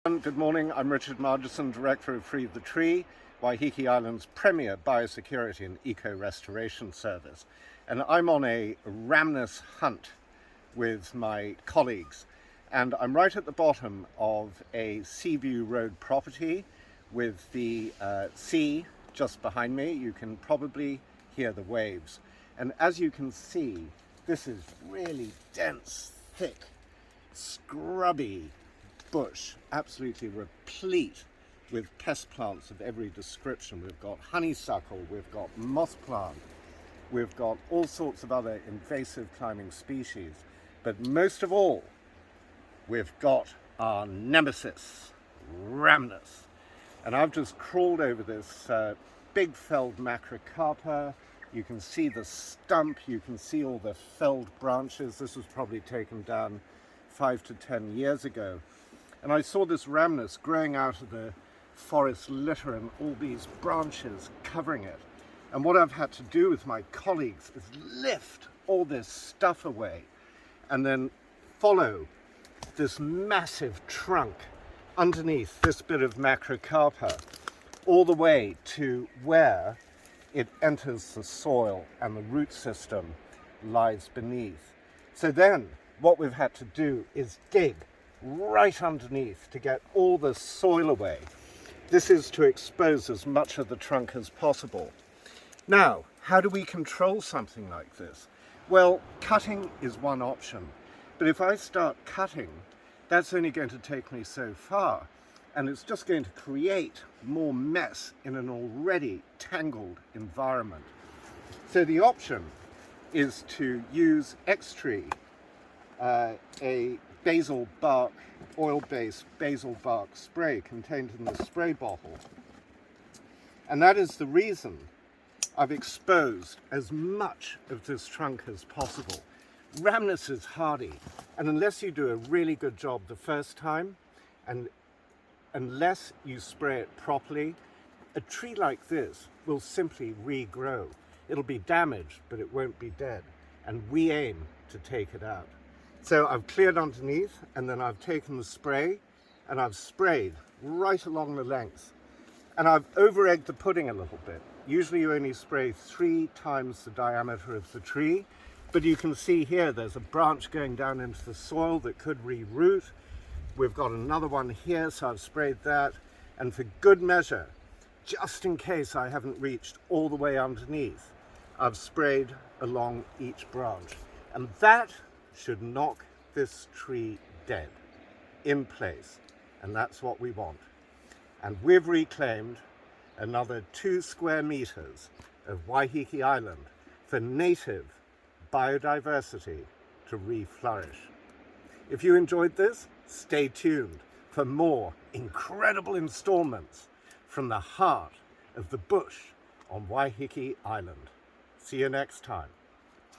Good morning, I'm Richard Margison, Director of Free the Tree, Waiheke Island's premier biosecurity and eco-restoration service. And I'm on a Rhamnus hunt with my colleagues. And I'm right at the bottom of a Seaview Road property with the sea just behind me. You can probably hear the waves. And as you can see, this is really dense, thick, scrubby bush, absolutely replete with pest plants of every description. We've got honeysuckle, we've got moss plant, we've got all sorts of other invasive climbing species, but most of all, we've got our nemesis, Rhamnus. And I've just crawled over this big felled macrocarpa. You can see the stump, you can see all the felled branches. This was probably taken down 5 to 10 years ago. And I saw this Rhamnus growing out of the forest litter and all these branches covering it. And what I've had to do with my colleagues is lift all this stuff away and then follow this massive trunk underneath this bit of macrocarpa all the way to where it enters the soil and the root system lies beneath. So then what we've had to do is dig right underneath to get all the soil away. This is to expose as much of the trunk as possible. Now, how do we control something like this? Well, cutting is one option, but if I start cutting, that's only going to take me so far, and it's just going to create more mess in an already tangled environment. So the option is to use X-Tree, a basil bark, oil-based basil bark spray contained in the spray bottle. And that is the reason I've exposed as much of this trunk as possible. Rhamnus is hardy, and unless you do a really good job the first time, and unless you spray it properly, a tree like this will simply regrow. It'll be damaged, but it won't be dead, and we aim to take it out. So I've cleared underneath, and then I've taken the spray and I've sprayed right along the length. And I've over-egged the pudding a little bit. Usually you only spray 3 times the diameter of the tree, but you can see here there's a branch going down into the soil that could re-root. We've got another one here, so I've sprayed that. And for good measure, just in case I haven't reached all the way underneath, I've sprayed along each branch. And that should knock this tree dead in place, and that's what we want. And we've reclaimed another 2 square meters of Waiheke Island for native biodiversity to re-flourish. If you enjoyed this, stay tuned for more incredible installments from the heart of the bush on Waiheke Island. See you next time.